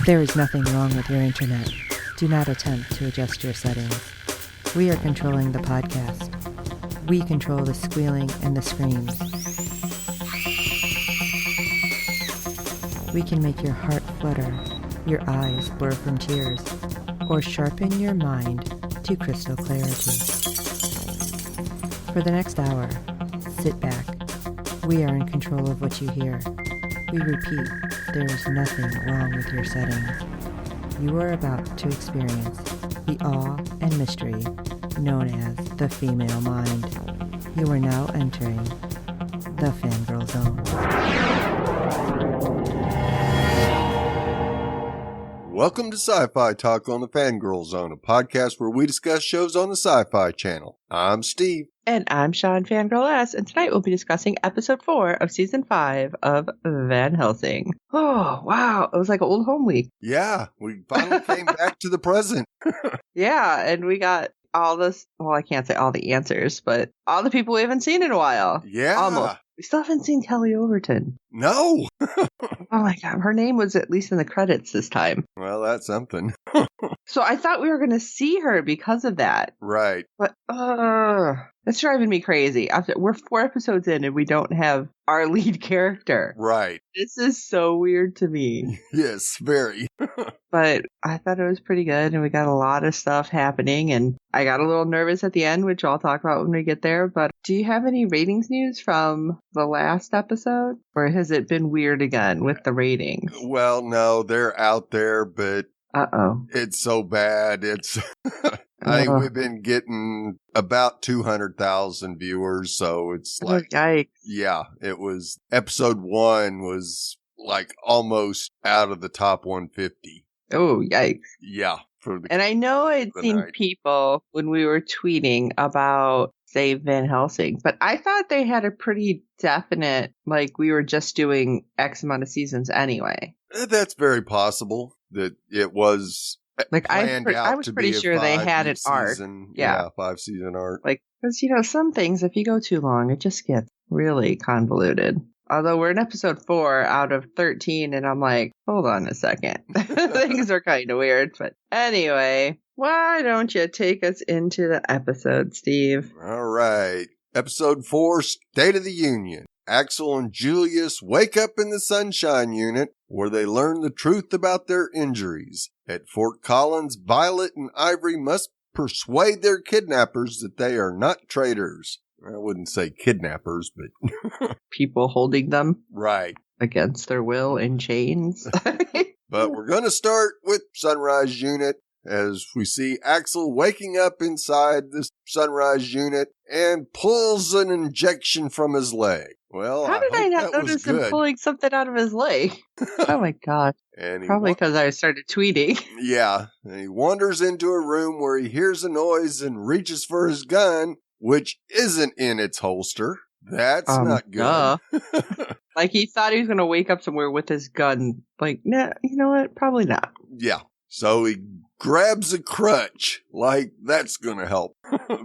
There is nothing wrong with your internet. Do not attempt to adjust your settings. We are controlling the podcast. We control the squealing and the screams. We can make your heart flutter, your eyes blur from tears, or sharpen your mind to crystal clarity. For the next hour, sit back. We are in control of what you hear. We repeat, there is nothing wrong with your settings. You are about to experience the awe and mystery known as the female mind. You are now entering the Fangirl Zone. Welcome to Sci-Fi Talk on the Fangirl Zone, a podcast where we discuss shows on the Sci-Fi Channel. I'm Steve. And I'm Sean Fangirl S, and tonight we'll be discussing episode 4 of season 5 of Van Helsing. Oh, wow. It was like an old home week. Yeah, we finally came back to the present. Yeah, and we got all this, well, I can't say all the answers, but all the people we haven't seen in a while. Yeah. Almost. We still haven't seen Kelly Overton. No. Oh my God, her name was at least in the credits this time. Well, that's something. So I thought we were going to see her because of that. Right. But, that's driving me crazy. We're 4 episodes in and we don't have our lead character. Right. This is so weird to me. Yes, very. But I thought it was pretty good, and we got a lot of stuff happening, and I got a little nervous at the end, which I'll talk about when we get there. But do you have any ratings news from the last episode? Or has it been weird again with the ratings? Well, no, they're out there, but it's so bad. It's I think we've been getting about 200,000 viewers, so it's like, yikes. Yeah, it was, episode 1 was like almost out of the top 150. Oh, yikes. Yeah. And I know I'd seen people when we were tweeting about Save Van Helsing, but I thought they had a pretty definite, like we were just doing X amount of seasons anyway. That's very possible that it was like I was pretty sure they had an arc. Yeah, 5-season arc. Like, because, some things, if you go too long, it just gets really convoluted. Although we're in episode 4 out of 13, and I'm like, hold on a second. Things are kind of weird. But anyway, why don't you take us into the episode, Steve? All right. Episode 4, State of the Union. Axel and Julius wake up in the Sunshine Unit, where they learn the truth about their injuries. At Fort Collins, Violet and Ivory must persuade their kidnappers that they are not traitors. I wouldn't say kidnappers, but people holding them right against their will in chains. But we're going to start with Sunrise Unit as we see Axel waking up inside this Sunrise Unit and pulls an injection from his leg. Well, how did I not notice him pulling something out of his leg? Oh my God. And probably because I started tweeting. Yeah. And he wanders into a room where he hears a noise and reaches for his gun, which isn't in its holster. That's not good. Like he thought he was going to wake up somewhere with his gun. Like, nah, you know what? Probably not. Yeah. So he grabs a crutch. Like, that's going to help.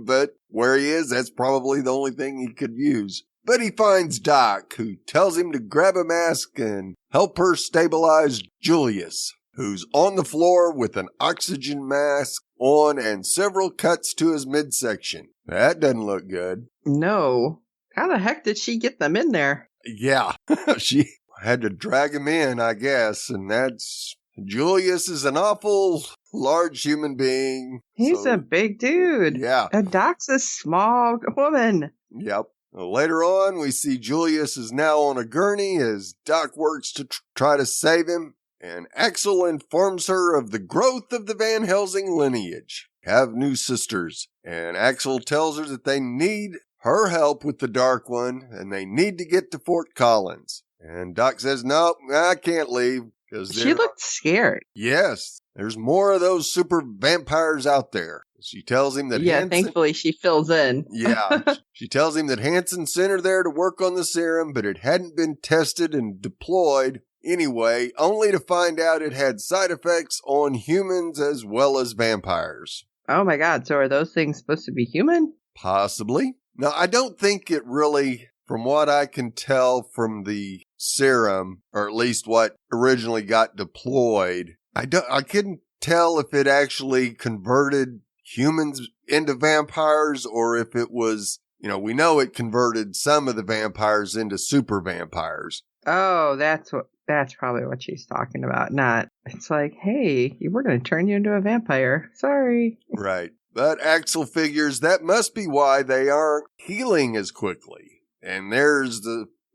But where he is, that's probably the only thing he could use. But he finds Doc, who tells him to grab a mask and help her stabilize Julius, who's on the floor with an oxygen mask on and several cuts to his midsection. That doesn't look good. No. How the heck did she get them in there? Yeah, she had to drag him in, I guess, and that's... Julius is an awful large human being. He's a big dude. Yeah. And Doc's a small woman. Yep. Later on, we see Julius is now on a gurney as Doc works to try to save him, and Axel informs her of the growth of the Van Helsing lineage. Have new sisters, and Axel tells her that they need her help with the Dark One, and they need to get to Fort Collins. And Doc says, nope, I can't leave. She looked scared. Yes, there's more of those super vampires out there. She tells him that thankfully she fills in. Yeah, she tells him that Hansen sent her there to work on the serum, but it hadn't been tested and deployed anyway, only to find out it had side effects on humans as well as vampires. Oh my God, so are those things supposed to be human? Possibly. Now, I don't think it really, from what I can tell from the serum, or at least what originally got deployed, I couldn't tell if it actually converted humans into vampires or if it was, we know it converted some of the vampires into super vampires. Oh, that's probably what she's talking about. Not, it's like, hey, we're going to turn you into a vampire. Sorry. Right. But Axel figures that must be why they aren't healing as quickly. And there's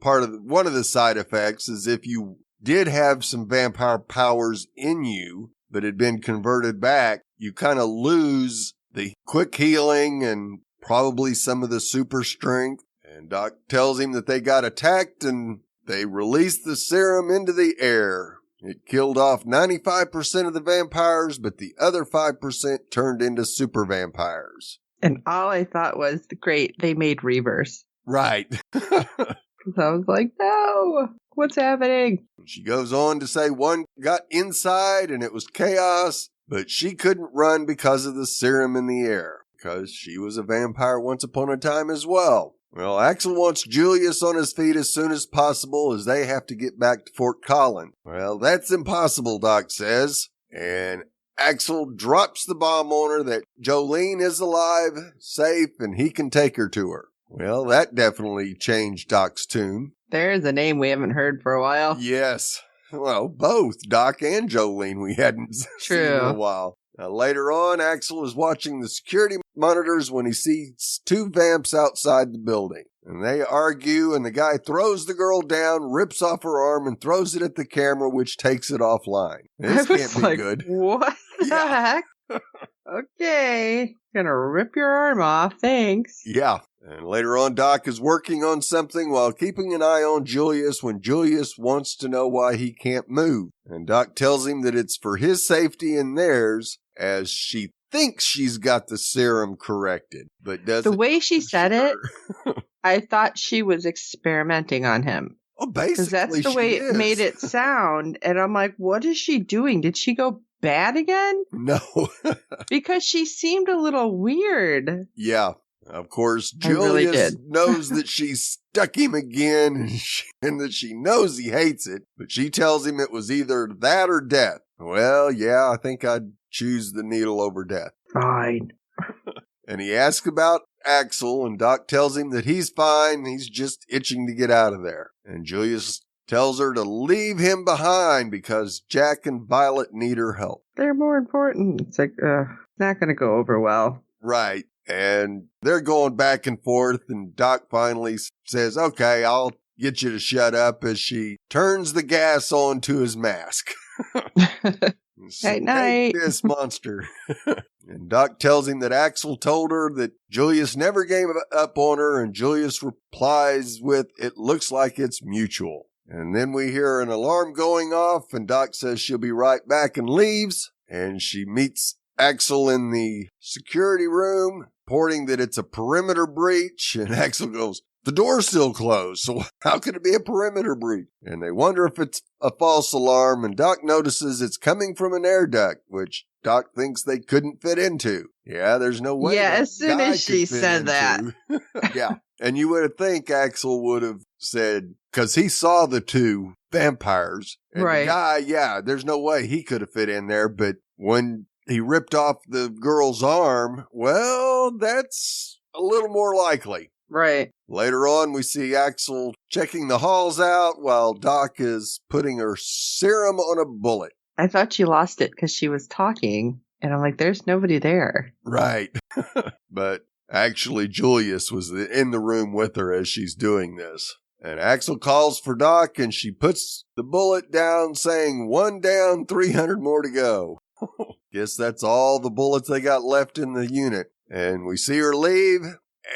one of the side effects is if you did have some vampire powers in you, but had been converted back, you kind of lose the quick healing and probably some of the super strength. And Doc tells him that they got attacked and they released the serum into the air. It killed off 95% of the vampires, but the other 5% turned into super vampires. And all I thought was, great, they made Reavers. Right. Because I was like, no, what's happening? She goes on to say one got inside and it was chaos, but she couldn't run because of the serum in the air, because she was a vampire once upon a time as well. Well, Axel wants Julius on his feet as soon as possible as they have to get back to Fort Collin. Well, that's impossible, Doc says. And Axel drops the bomb on her that Jolene is alive, safe, and he can take her to her. Well, that definitely changed Doc's tune. There's a name we haven't heard for a while. Yes. Well, both Doc and Jolene we hadn't seen in a while. Later on, Axel is watching the security monitors when he sees two vamps outside the building. And they argue, and the guy throws the girl down, rips off her arm, and throws it at the camera, which takes it offline. This can't be good. What the heck? Okay. Gonna rip your arm off, thanks. Yeah. And later on, Doc is working on something while keeping an eye on Julius when Julius wants to know why he can't move. And Doc tells him that it's for his safety and theirs, as she thinks she's got the serum corrected, but doesn't. The way she said it, I thought she was experimenting on him. Oh, basically, because that's the way it made it sound. And I'm like, what is she doing? Did she go bad again? No. Because she seemed a little weird. Yeah. Of course, Julius knows that she's stuck him again and that she knows he hates it, but she tells him it was either that or death. Well, yeah, I think I'd choose the needle over death. Fine. And he asks about Axel, and Doc tells him that he's fine. He's just itching to get out of there. And Julius tells her to leave him behind because Jack and Violet need her help. They're more important. It's like, not going to go over well. Right. And they're going back and forth, and Doc finally says, okay, I'll get you to shut up, as she turns the gas on to his mask. Night, night. This monster. And Doc tells him that Axel told her that Julius never gave up on her, and Julius replies with, it looks like it's mutual. And then we hear an alarm going off, and Doc says she'll be right back and leaves, and she meets Axel in the security room, reporting that it's a perimeter breach, and Axel goes, the door's still closed, so how could it be a perimeter breach? And they wonder if it's a false alarm, and Doc notices it's coming from an air duct, which Doc thinks they couldn't fit into. Yeah, there's no way. Yeah, as soon as she said that. Yeah, and you would think Axel would have said, because he saw the two vampires, and right. The guy, yeah, there's no way he could have fit in there, but when he ripped off the girl's arm, well, that's a little more likely. Right. Later on, we see Axel checking the halls out while Doc is putting her serum on a bullet. I thought she lost it because she was talking, and I'm like, there's nobody there. Right. But actually, Julius was in the room with her as she's doing this. And Axel calls for Doc, and she puts the bullet down, saying, 1 down, 300 more to go. Guess that's all the bullets they got left in the unit. And we see her leave,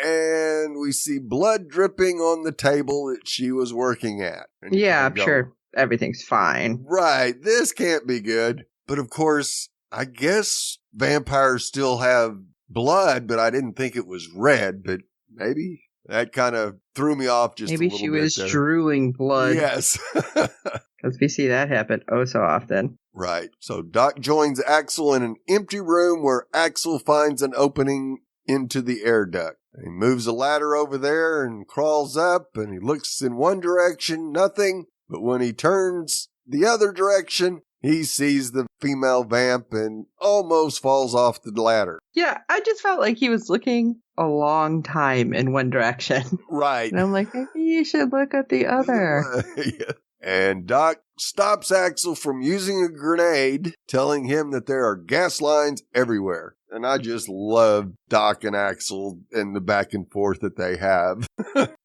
and we see blood dripping on the table that she was working at. And yeah, I'm sure everything's fine. Right, this can't be good. But of course, I guess vampires still have blood, but I didn't think it was red, but maybe that kind of threw me off just a little bit. Maybe she was drooling blood. Yes. Because we see that happen oh so often. Right. So Doc joins Axel in an empty room where Axel finds an opening into the air duct. He moves a ladder over there and crawls up, and he looks in one direction, nothing. But when he turns the other direction, he sees the female vamp and almost falls off the ladder. Yeah, I just felt like he was looking a long time in one direction. Right. And I'm like, maybe you should look at the other. Yeah. And Doc stops Axel from using a grenade, telling him that there are gas lines everywhere. And I just love Doc and Axel and the back and forth that they have.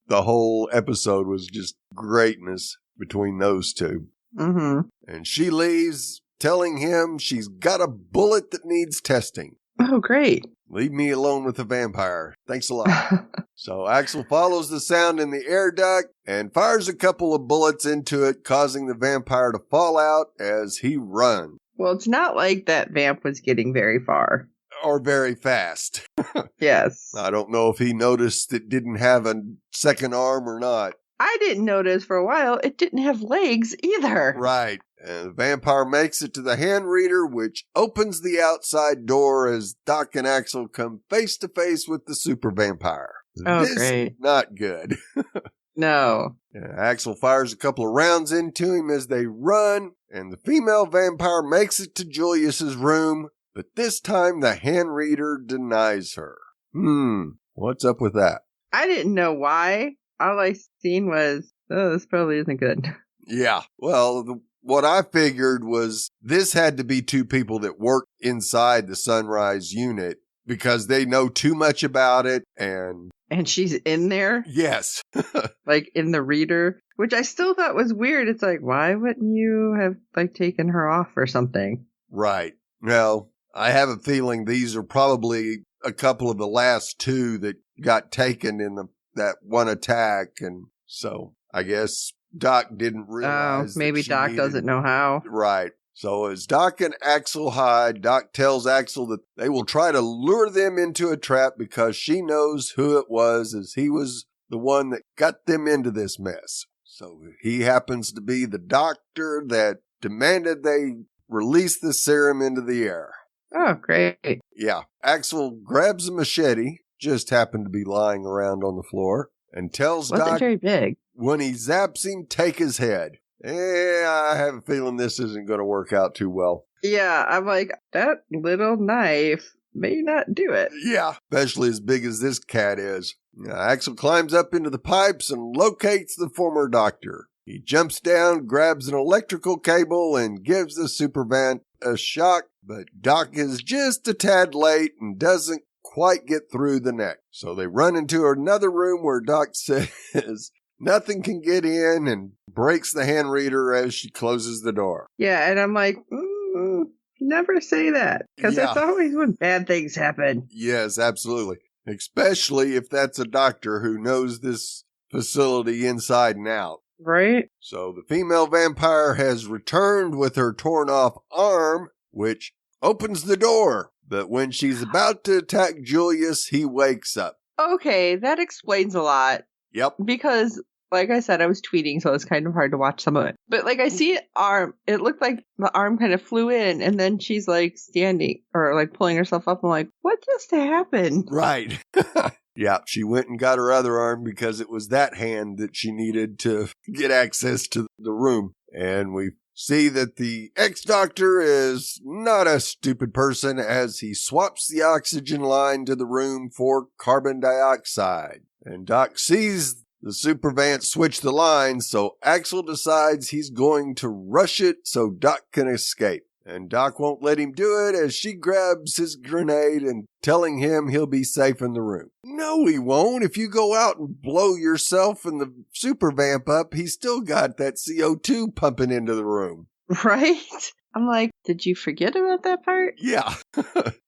The whole episode was just greatness between those two. Mm-hmm. And she leaves, telling him she's got a bullet that needs testing. Oh, great. Leave me alone with the vampire. Thanks a lot. So Axel follows the sound in the air duct and fires a couple of bullets into it, causing the vampire to fall out as he runs. Well, it's not like that vamp was getting very far. Or very fast. Yes. I don't know if he noticed it didn't have a second arm or not. I didn't notice for a while it didn't have legs either. Right. And the vampire makes it to the hand reader, which opens the outside door as Doc and Axel come face to face with the super vampire. Oh, this great. Is not good. No. Axel fires a couple of rounds into him as they run, and the female vampire makes it to Julius's room, but this time the hand reader denies her. What's up with that? I didn't know why. All I seen was, oh, this probably isn't good. Yeah. Well, what I figured was this had to be two people that work inside the Sunrise unit because they know too much about it. And she's in there? Yes. Like in the reader, which I still thought was weird. It's like, why wouldn't you have like taken her off or something? Right. Well, I have a feeling these are probably a couple of the last two that got taken in that one attack. And so I guess Doc didn't realize. Oh, maybe Doc doesn't know how. Right. So as Doc and Axel hide, Doc tells Axel that they will try to lure them into a trap because she knows who it was, as he was the one that got them into this mess. So he happens to be the doctor that demanded they release the serum into the air. Oh, great. Yeah. Axel grabs a machete, just happened to be lying around on the floor, and tells Wasn't Doc very big. when he zaps him, take his head. I have a feeling this isn't going to work out too well. Yeah, I'm like, that little knife may not do it. Yeah, especially as big as this cat is. Axel climbs up into the pipes and locates the former doctor. He jumps down, grabs an electrical cable, and gives the supervant a shock, but Doc is just a tad late and doesn't quite get through the neck. So they run into another room where Doc says nothing can get in and breaks the hand reader as she closes the door. Yeah, and I'm like, never say that, because that's always when bad things happen. Yes, absolutely. Especially if that's a doctor who knows this facility inside and out. Right? So the female vampire has returned with her torn off arm, which opens the door. But when she's about to attack Julius, he wakes up. Okay, that explains a lot. Yep. Because, like I said, I was tweeting, so it's kind of hard to watch some of it. But, like, I see arm. It looked like the arm kind of flew in, and then she's, like, standing or, like, pulling herself up. I'm like, what just happened? Right. Yeah, she went and got her other arm because it was that hand that she needed to get access to the room. And we see that the ex-doctor is not a stupid person as he swaps the oxygen line to the room for carbon dioxide. And Doc sees the supervant switch the line, so Axel decides he's going to rush it so Doc can escape. And Doc won't let him do it as she grabs his grenade and telling him he'll be safe in the room. No, he won't. If you go out and blow yourself and the super vamp up, he's still got that CO2 pumping into the room. Right? I'm like, did you forget about that part? Yeah.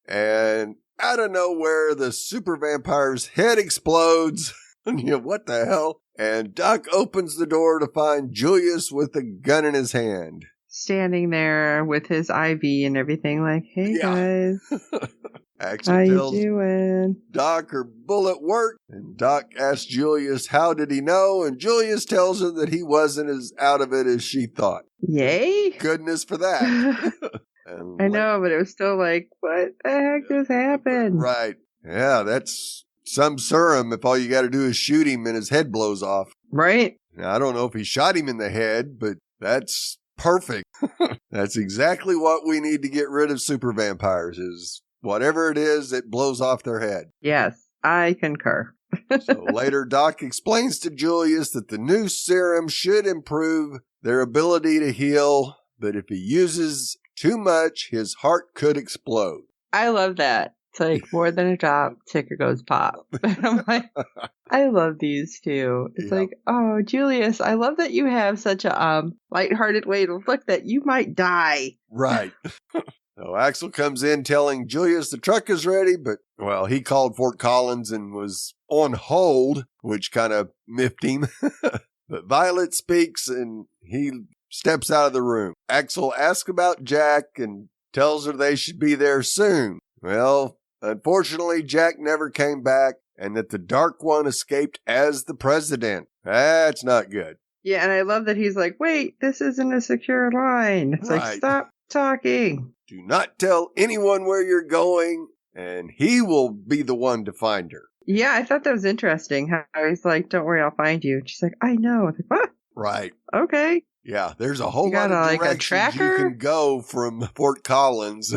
And out of nowhere, the super vampire's head explodes. What the hell? And Doc opens the door to find Julius with a gun in his hand. Standing there with his IV and everything, like, hey guys, Axel how you tells doing? Doc her bullet worked, and Doc asks Julius how did he know, and Julius tells her that he wasn't as out of it as she thought. Yay! Goodness for that. I know, but it was still like, what the heck just happened? Right. Yeah, that's some serum if all you got to do is shoot him and his head blows off. Right? Now, I don't know if he shot him in the head, but that's perfect. That's exactly what we need to get rid of super vampires is whatever it is that blows off their head. Yes, I concur. So later, Doc explains to Julius that the new serum should improve their ability to heal, but if he uses too much, his heart could explode. I love that. It's like more than a drop, ticker goes pop. I'm like, I love these two. It's like, oh, Julius, I love that you have such a lighthearted way to look that you might die. Right. So Axel comes in telling Julius the truck is ready, but, well, he called Fort Collins and was on hold, which kind of miffed him. But Violet speaks and he steps out of the room. Axel asks about Jack and tells her they should be there soon. Well, unfortunately, Jack never came back and that the Dark One escaped as the president. That's not good. Yeah, and I love that he's like, wait, this isn't a secure line. It's like, stop talking. Do not tell anyone where you're going, and he will be the one to find her. Yeah, I thought that was interesting. How he's like, don't worry, I'll find you. She's like, I know. Like, what? Right. Okay. Yeah, there's a whole lot of directions you can go from Fort Collins.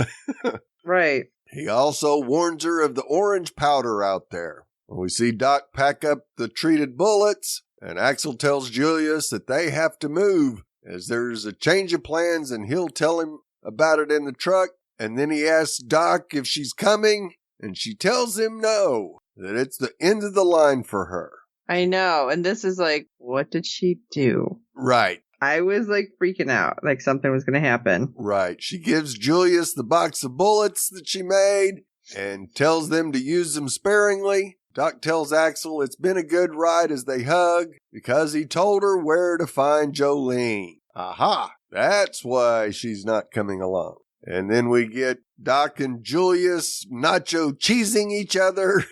Right. He also warns her of the orange powder out there. We see Doc pack up the treated bullets, and Axel tells Julius that they have to move, as there's a change of plans, and he'll tell him about it in the truck. And then he asks Doc if she's coming, and she tells him no, that it's the end of the line for her. I know, and this is like, what did she do? Right. I was like freaking out, like something was going to happen. Right. She gives Julius the box of bullets that she made and tells them to use them sparingly. Doc tells Axel it's been a good ride as they hug because he told her where to find Jolene. Aha! That's why she's not coming along. And then we get Doc and Julius nacho cheesing each other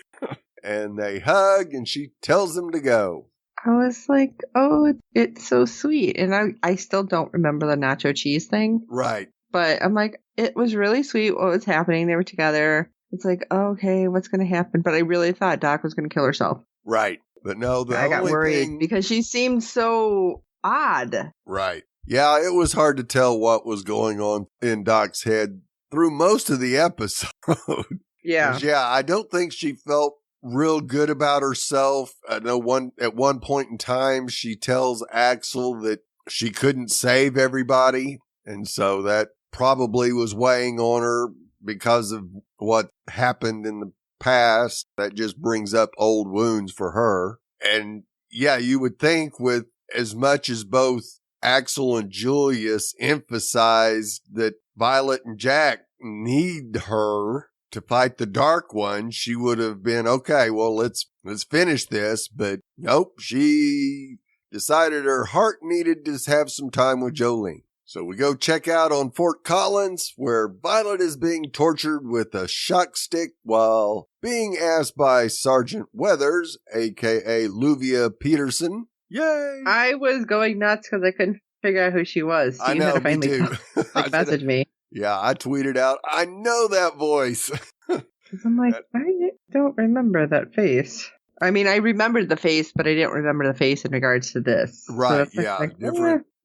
and they hug and she tells them to go. I was like, oh, it's so sweet. And I still don't remember the nacho cheese thing. Right. But I'm like, it was really sweet what was happening. They were together. It's like, oh, okay, what's going to happen? But I really thought Doc was going to kill herself. Right. But no, I got worried because she seemed so odd. Right. Yeah, it was hard to tell what was going on in Doc's head through most of the episode. Yeah. Yeah, I don't think she felt real good about herself. I know at one point in time, she tells Axel that she couldn't save everybody. And so that probably was weighing on her because of what happened in the past. That just brings up old wounds for her. And yeah, you would think with as much as both Axel and Julius emphasized that Violet and Jack need her to fight the Dark One, she would have been, okay, well, let's finish this. But nope, she decided her heart needed to have some time with Jolene. So we go check out on Fort Collins, where Violet is being tortured with a shock stick while being asked by Sergeant Weathers, a.k.a. Luvia Peterson. Yay! I was going nuts because I couldn't figure out who she was. So I know, me too. Message me. Yeah, I tweeted out, I know that voice. Because I'm like, I don't remember that face. I mean, I remembered the face, but I didn't remember the face in regards to this. Right, so yeah.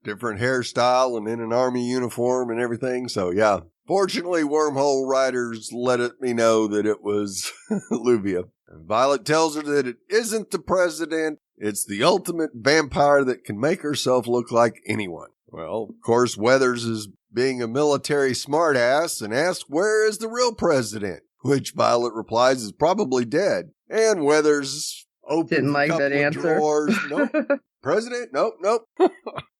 Different hairstyle and in an army uniform and everything. So, yeah. Fortunately, Wormhole Writers let me know that it was Luvia. And Violet tells her that it isn't the president. It's the ultimate vampire that can make herself look like anyone. Well, of course, Weathers is being a military smartass and asks, where is the real president? Which Violet replies is probably dead. And Weathers opens a couple of drawers. Nope. President? Nope.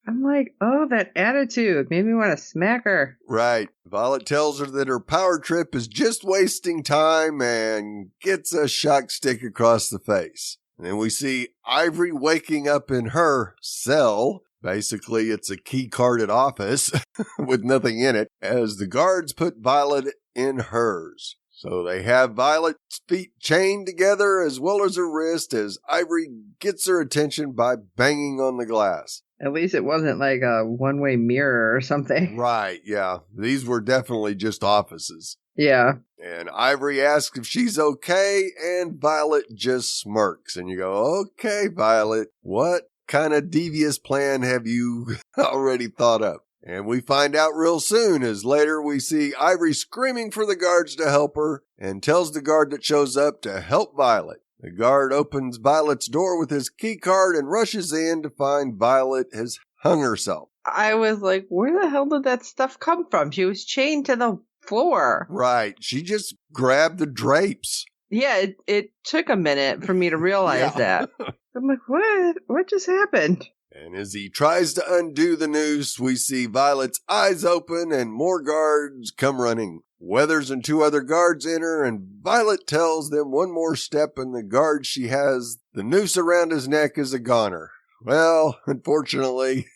I'm like, oh, that attitude made me want to smack her. Right. Violet tells her that her power trip is just wasting time and gets a shock stick across the face. And then we see Ivory waking up in her cell. Basically, it's a key-carded office with nothing in it, as the guards put Violet in hers. So they have Violet's feet chained together as well as her wrist as Ivory gets her attention by banging on the glass. At least it wasn't like a one-way mirror or something. Right, yeah. These were definitely just offices. Yeah. And Ivory asks if she's okay, and Violet just smirks. And you go, okay, Violet, what kind of devious plan have you already thought up? And we find out real soon, as later we see Ivory screaming for the guards to help her and tells the guard that shows up to help Violet. The guard opens Violet's door with his key card and rushes in to find Violet has hung herself. I was like, where the hell did that stuff come from? She was chained to the floor. Right. She just grabbed the drapes. Yeah, it took a minute for me to realize that. I'm like, what? What just happened? And as he tries to undo the noose, we see Violet's eyes open and more guards come running. Weathers and 2 other guards enter, and Violet tells them one more step, and the guard she has the noose around his neck is a goner. Well, unfortunately,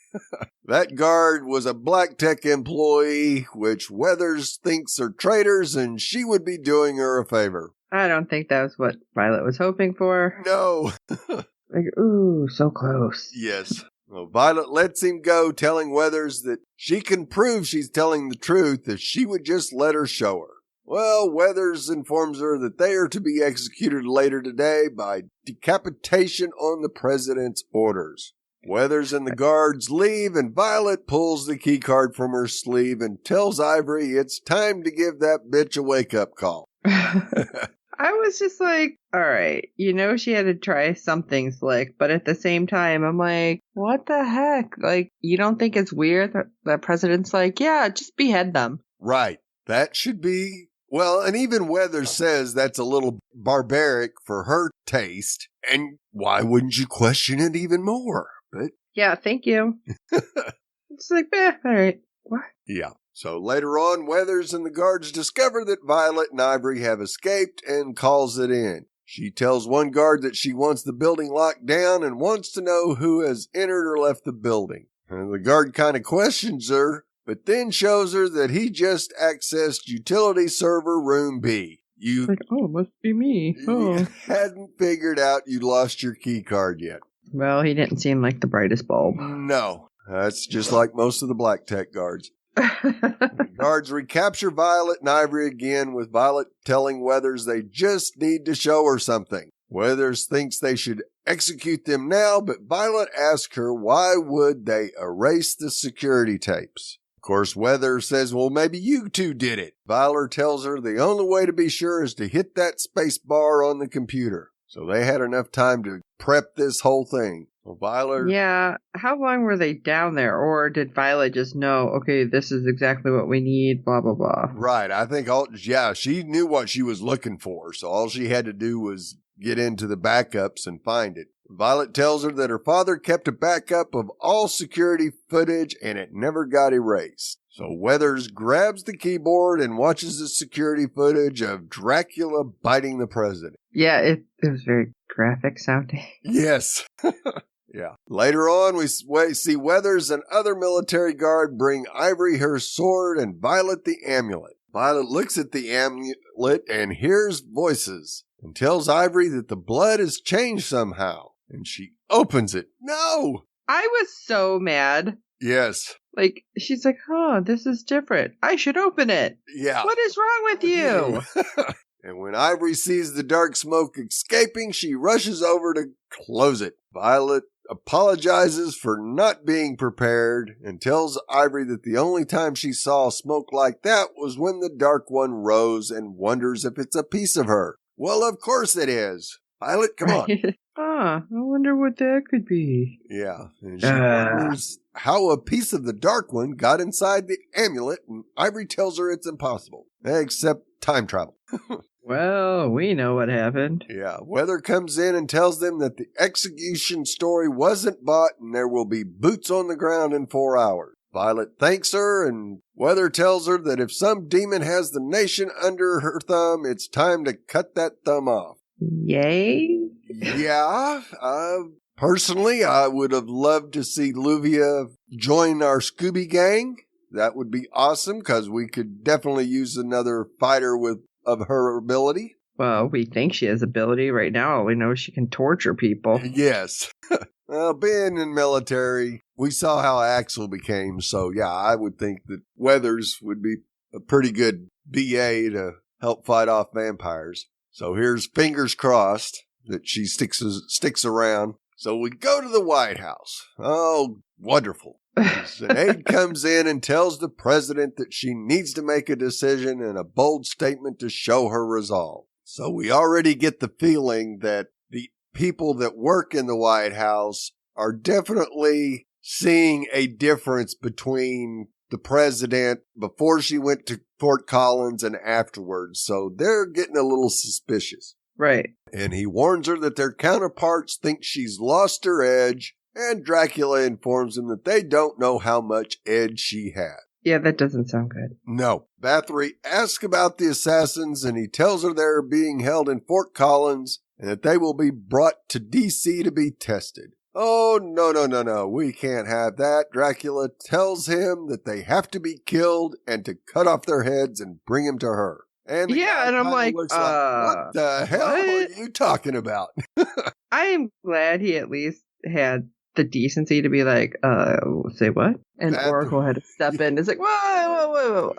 that guard was a Black Tech employee, which Weathers thinks are traitors, and she would be doing her a favor. I don't think that was what Violet was hoping for. No. Like, ooh, so close. Yes. Well, Violet lets him go, telling Weathers that she can prove she's telling the truth if she would just let her show her. Well, Weathers informs her that they are to be executed later today by decapitation on the president's orders. Weathers and the guards leave, and Violet pulls the key card from her sleeve and tells Ivory it's time to give that bitch a wake-up call. I was just like, all right, she had to try something slick, but at the same time, I'm like, what the heck? Like, you don't think it's weird that the president's like, yeah, just behead them? Right. That should be, well, and even Weathers says that's a little barbaric for her taste, and why wouldn't you question it even more? But yeah, thank you. It's like, all right, what? Yeah. So later on, Weathers and the guards discover that Violet and Ivory have escaped and calls it in. She tells one guard that she wants the building locked down and wants to know who has entered or left the building. And the guard kind of questions her, but then shows her that he just accessed utility server room B. You like, oh, must be me. Oh. Hadn't figured out you lost your key card yet. Well, he didn't seem like the brightest bulb. No, that's just like most of the Black Tech guards. The guards recapture Violet and Ivory again, with Violet telling Weathers they just need to show her something. Weathers thinks they should execute them now, but Violet asks her why would they erase the security tapes. Of course, Weathers says, well, maybe you two did it. Violet tells her the only way to be sure is to hit that space bar on the computer. So they had enough time to prep this whole thing. Well, Violet... Yeah, how long were they down there? Or did Violet just know, okay, this is exactly what we need, blah, blah, blah? Right, I think, she knew what she was looking for, so all she had to do was get into the backups and find it. Violet tells her that her father kept a backup of all security footage and it never got erased. So Weathers grabs the keyboard and watches the security footage of Dracula biting the president. Yeah, it was very graphic sounding. Yes. Yeah. Later on, we see Weathers and other military guard bring Ivory her sword and Violet the amulet. Violet looks at the amulet and hears voices and tells Ivory that the blood has changed somehow. And she opens it. No! I was so mad. Yes. Like, she's like, oh, this is different. I should open it. Yeah. What is wrong with you? And when Ivory sees the dark smoke escaping, she rushes over to close it. Violet apologizes for not being prepared and tells Ivory that the only time she saw smoke like that was when the Dark One rose and wonders if it's a piece of her. Well, of course it is. Violet, come on. I wonder what that could be. Yeah, and she wonders how a piece of the Dark One got inside the amulet, and Ivory tells her it's impossible, except time travel. Well, we know what happened. Yeah, Weather comes in and tells them that the execution story wasn't bought and there will be boots on the ground in 4 hours. Violet thanks her, and Weather tells her that if some demon has the nation under her thumb, it's time to cut that thumb off. Yay? Yeah, personally, I would have loved to see Luvia join our Scooby Gang. That would be awesome, because we could definitely use another fighter of her ability. Well, we think she has ability right now. We know she can torture people. Yes. Well, being in military, we saw how Axel became. So, yeah, I would think that Weathers would be a pretty good BA to help fight off vampires. So here's fingers crossed that she sticks around. So we go to the White House. Oh, wonderful. An aide comes in and tells the president that she needs to make a decision and a bold statement to show her resolve. So we already get the feeling that the people that work in the White House are definitely seeing a difference between the president before she went to Fort Collins and afterwards. So they're getting a little suspicious. Right. And he warns her that their counterparts think she's lost her edge, and Dracula informs him that they don't know how much edge she had. Yeah, that doesn't sound good. No. Bathory asks about the assassins, and he tells her they're being held in Fort Collins and that they will be brought to D.C. to be tested. Oh, no. We can't have that. Dracula tells him that they have to be killed and to cut off their heads and bring them to her. And yeah, and I'm like, what the hell are you talking about? I am glad he at least had the decency to be like, say what? And Oracle had to step in. It's like, whoa.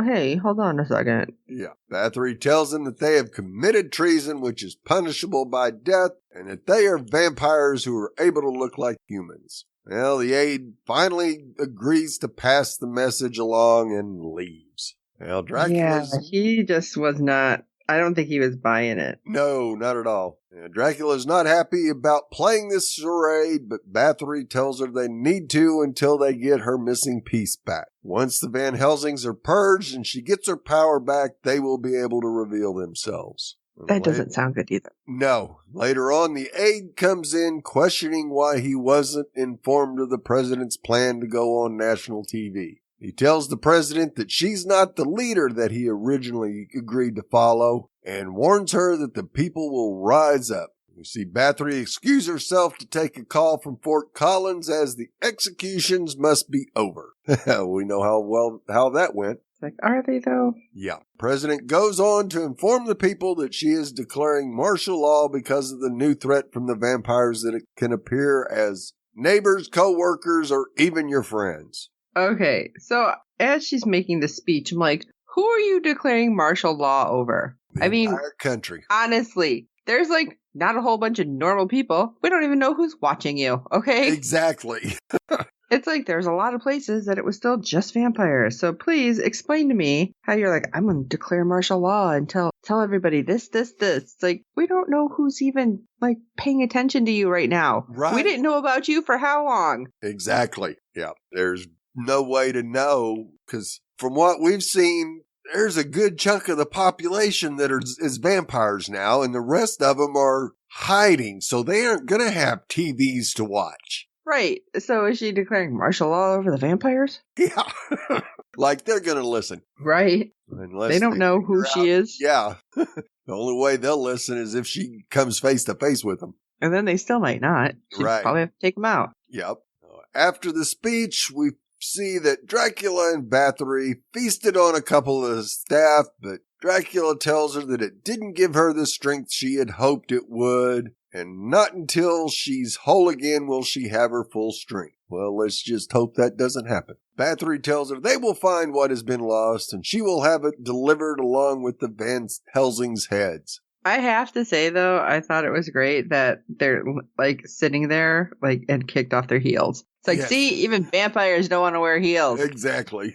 Hey, hold on a second. Yeah. Bathory tells him that they have committed treason, which is punishable by death, and that they are vampires who are able to look like humans. Well, the aide finally agrees to pass the message along and leaves. Well, Dracula's... Yeah, he just was not... I don't think he was buying it. No, not at all. Dracula's not happy about playing this charade, but Bathory tells her they need to until they get her missing piece back. Once the Van Helsings are purged and she gets her power back, they will be able to reveal themselves. That doesn't sound good either. No. Later on, the aide comes in questioning why he wasn't informed of the president's plan to go on national TV. He tells the president that she's not the leader that he originally agreed to follow and warns her that the people will rise up. We see Bathory excuse herself to take a call from Fort Collins as the executions must be over. We know how that went. Like, are they though? Yeah. President goes on to inform the people that she is declaring martial law because of the new threat from the vampires that it can appear as neighbors, co-workers, or even your friends. Okay, so as she's making the speech, I'm like, who are you declaring martial law over? The entire country. Honestly, there's like not a whole bunch of normal people. We don't even know who's watching you, okay? Exactly. It's like there's a lot of places that it was still just vampires. So please explain to me how you're like, I'm going to declare martial law and tell everybody this. It's like, we don't know who's even like paying attention to you right now. Right. We didn't know about you for how long? Exactly. Yeah. There's no way to know because from what we've seen, there's a good chunk of the population that is vampires now, and the rest of them are hiding, so they aren't going to have TVs to watch. Right. So is she declaring martial law over the vampires? Yeah. Like they're going to listen. Right. Unless they don't know who she is. Yeah. The only way they'll listen is if she comes face to face with them. And then they still might not. She'd probably have to take them out. Yep. After the speech, we see that Dracula and Bathory feasted on a couple of the staff, but Dracula tells her that it didn't give her the strength she had hoped it would, and not until she's whole again will she have her full strength. Well, let's just hope that doesn't happen. Bathory tells her they will find what has been lost, and she will have it delivered along with the Van Helsing's heads. I have to say, though, I thought it was great that they're, like, sitting there, like, and kicked off their heels. It's like, see, even vampires don't want to wear heels. Exactly.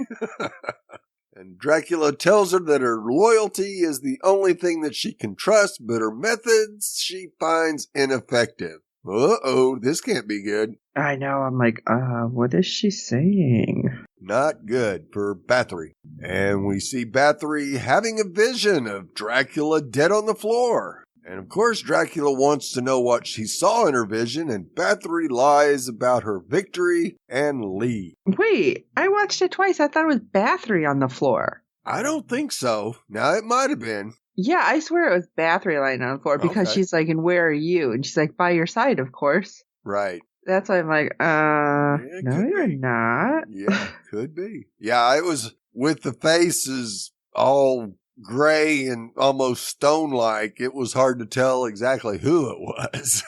And Dracula tells her that her loyalty is the only thing that she can trust, but her methods she finds ineffective. Uh-oh, this can't be good. I know, I'm like, what is she saying? Not good for Bathory. And we see Bathory having a vision of Dracula dead on the floor. And of course, Dracula wants to know what she saw in her vision, and Bathory lies about her victory and leaves. Wait, I watched it twice. I thought it was Bathory on the floor. I don't think so. Now, it might have been. Yeah, I swear it was Bathory lying on the floor because she's like, and where are you? And she's like, by your side, of course. Right. That's why I'm like, no, you're not. Yeah, could be. Yeah, it was with the faces all gray and almost stone-like. It was hard to tell exactly who it was.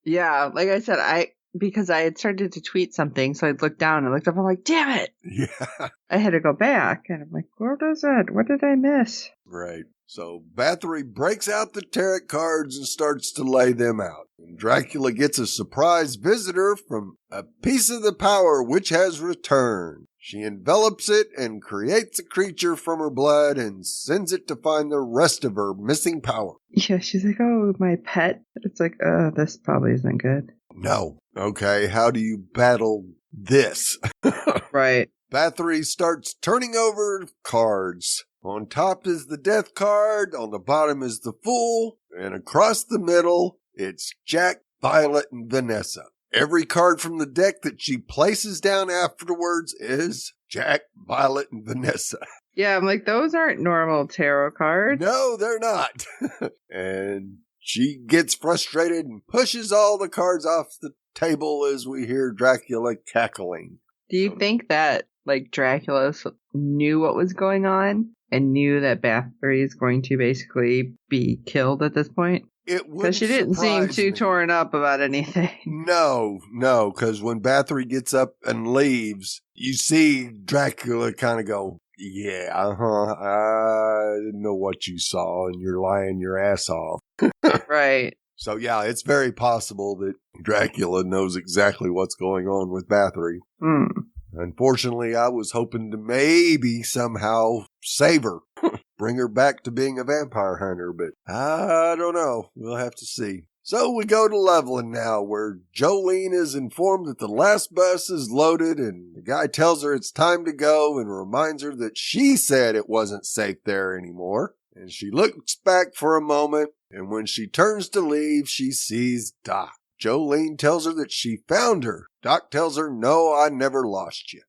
Yeah, like I said, because I had started to tweet something, so I looked down and looked up. I'm like, damn it. Yeah. I had to go back, and I'm like, what is it? What did I miss? Right. So Bathory breaks out the tarot cards and starts to lay them out. And Dracula gets a surprise visitor from a piece of the power which has returned. She envelops it and creates a creature from her blood and sends it to find the rest of her missing power. Yeah, she's like, oh, my pet. It's like, this probably isn't good. No. Okay, how do you battle this? Right. Bathory starts turning over cards. On top is the death card, on the bottom is the fool, and across the middle, it's Jack, Violet, and Vanessa. Every card from the deck that she places down afterwards is Jack, Violet, and Vanessa. Yeah, I'm like, those aren't normal tarot cards. No, they're not. And she gets frustrated and pushes all the cards off the table as we hear Dracula cackling. Do you think that, like, Dracula knew what was going on and knew that Bathory is going to basically be killed at this point? It would Because she didn't seem too torn up about anything. No, because when Bathory gets up and leaves, you see Dracula kind of go, yeah, I didn't know what you saw, and you're lying your ass off. Right. So, yeah, it's very possible that Dracula knows exactly what's going on with Bathory. Unfortunately, I was hoping to maybe somehow save her, bring her back to being a vampire hunter, but I don't know. We'll have to see. So we go to Loveland now, where Jolene is informed that the last bus is loaded, and the guy tells her it's time to go and reminds her that she said it wasn't safe there anymore. And she looks back for a moment, and when she turns to leave, she sees Doc. Jolene tells her that she found her. Doc tells her, no, I never lost you.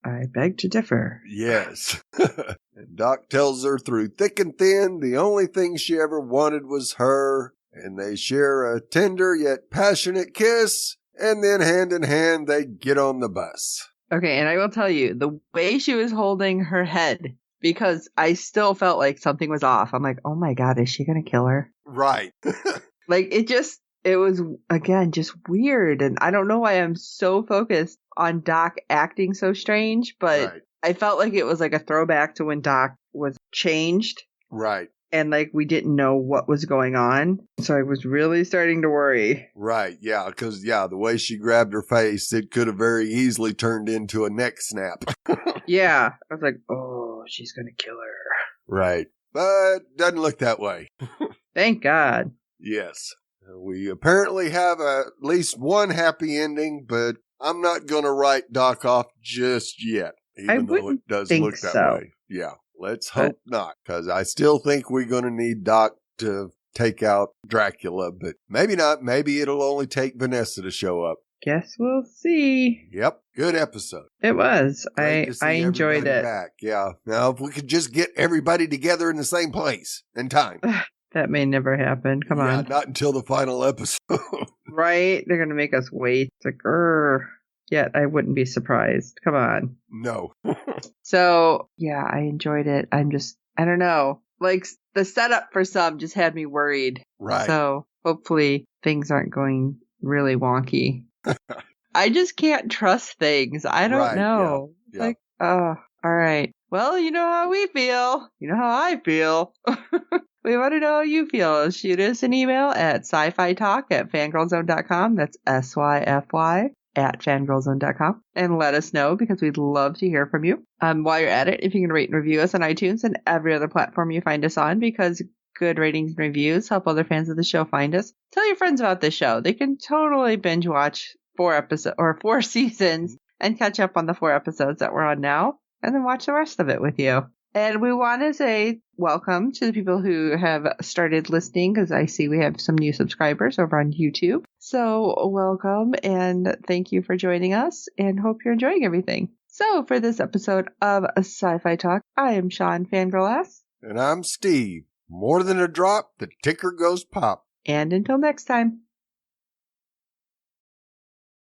I beg to differ. Yes. And Doc tells her through thick and thin, the only thing she ever wanted was her, and they share a tender yet passionate kiss, and then hand in hand they get on the bus. Okay, and I will tell you, the way she was holding her head, because I still felt like something was off. I'm like, oh my God, is she going to kill her? Right. Like, it was, again, just weird. And I don't know why I'm so focused on Doc acting so strange, but Right. I felt like it was like a throwback to when Doc was changed. Right. And like we didn't know what was going on. So I was really starting to worry. Right. Yeah. Because, the way she grabbed her face, it could have very easily turned into a neck snap. Yeah. I was like, oh, she's going to kill her. Right. But doesn't look that way. Thank God. Yes. We apparently have at least one happy ending, but I'm not going to write Doc off just yet, even though it does look that way. Yeah. Let's hope not, because I still think we're going to need Doc to take out Dracula, but maybe not. Maybe it'll only take Vanessa to show up. Guess we'll see. Yep. Good episode. It was. Great to see I enjoyed everybody it. Back. Yeah. Now, if we could just get everybody together in the same place and time. That may never happen. Come on. Not until the final episode. Right? They're going to make us wait. It's like, yet I wouldn't be surprised. Come on. No. So, yeah, I enjoyed it. I don't know. Like, the setup for some just had me worried. Right. So, hopefully, things aren't going really wonky. I just can't trust things. I don't know. Yeah. Like, all right. Well, you know how we feel. You know how I feel. We want to know how you feel. Shoot us an email at sci-fi-talk@fangirlzone.com. That's SYFY @fangirlzone.com. And let us know, because we'd love to hear from you. While you're at it, if you can rate and review us on iTunes and every other platform you find us on, because good ratings and reviews help other fans of the show find us. Tell your friends about this show. They can totally binge watch 4 seasons and catch up on the 4 episodes that we're on now, and then watch the rest of it with you. And we want to say welcome to the people who have started listening, because I see we have some new subscribers over on YouTube. So welcome, and thank you for joining us, and hope you're enjoying everything. So for this episode of Sci-Fi Talk, I am Sean Fangirl. And I'm Steve. More than a drop, the ticker goes pop. And until next time.